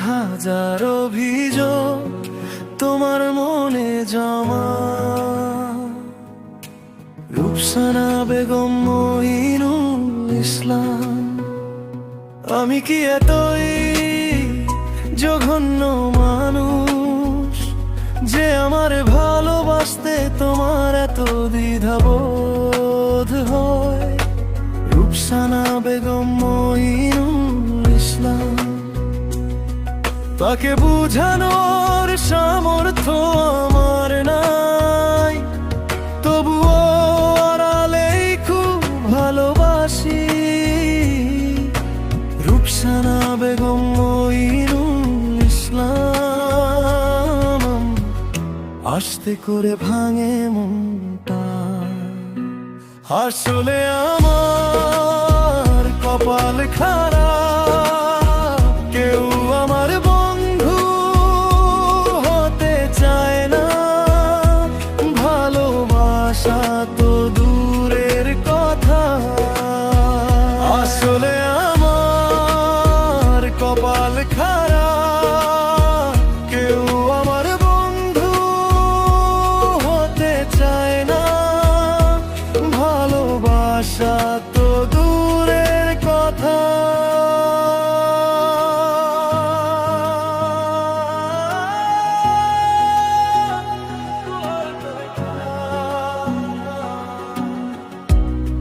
হাজার অভিযোগ তোমার মনে জমা। রূপসানা বেগম মঈনুল ইসলাম, আমি কি এতই জঘন্য মানুষ যে আমার ভালোবাসতে তোমার এত দ্বিধাবোধ হয়? রূপসানা বেগম মঈনুল ইসলাম, তাকে বুঝানোর সামর্থ্য আমার নাই, তবুও আড়ালেই খুব ভালোবাসি। রূপসানা বেগম মঈনুল ইসলাম, আস্তে করে ভাঙে মনটা। আসলে আমার কপাল খারাপ, কেউ আমার বন্ধু হতে চায় না। ভালোবাসা তো দূরের কথা, আসলে আমার কপাল খারাপ, কেউ আমার বন্ধু হতে চায় না। ভালোবাসা তো দূরের কথা।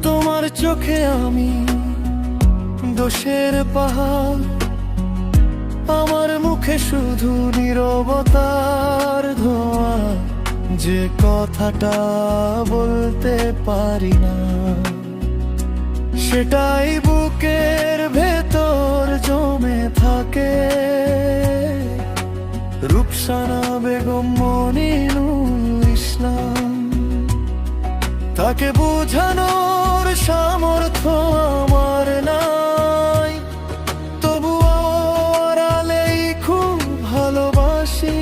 তোমার চোখে আমি দোষের পাহাড়, আমার মুখে শুধু নীরবতার ধোঁয়া। যে কথাটা বলতে পারি না, সেটাই বুকের ভেতর জমে থাকে। রূপসানা বেগম মঈনুল ইসলাম, তাকে বোঝানোর সামর্থ্য আমার নাই, তবুও আড়ালেই খুব ভালোবাসি।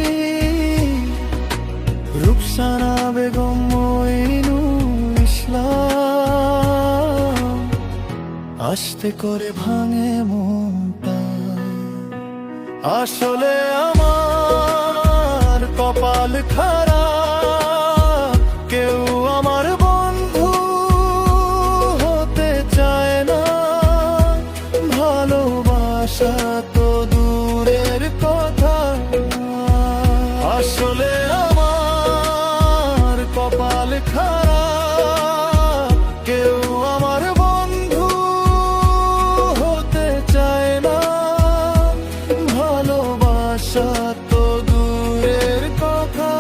রূপসানা বেগম মঈনুল ইসলাম, আস্তে করে ভাঙে মনটা। আসলে আমার কপাল খারাপ, কেউ আমার বন্ধু হতে চায় না। ভালোবাসা তো দূরের কথা, আসলে আমার কপাল খারাপ, কেউ আমার বন্ধু হতে চায় না। ভালোবাসা তো দূরের কথা।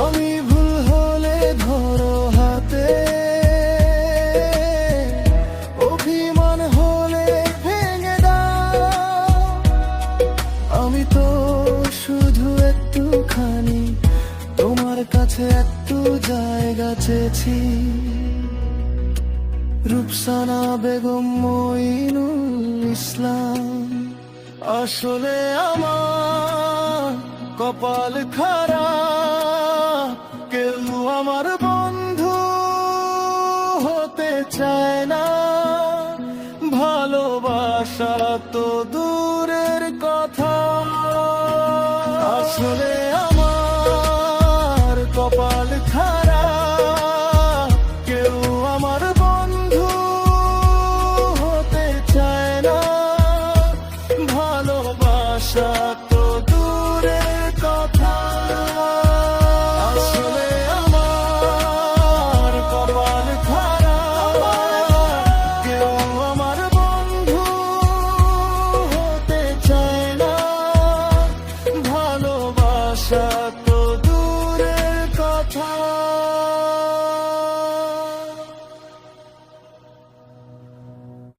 আমি ভুল হলে ধরো হাতে, অভিমান হলে ভেঙে দাও। আমি তো শুধু একটুখানি তোমার কাছে একটু জায়গা চেয়েছি। রূপসানা বেগম মঈনুল ইসলাম, আসলে আমার কপাল খারাপ, কেউ আমার বন্ধু হতে চায় না। ভালোবাসা তো দূরের কথা, আসলে আমার কপাল খারাপ, কেউ আমার বন্ধু হতে চায় না। ভালোবাসা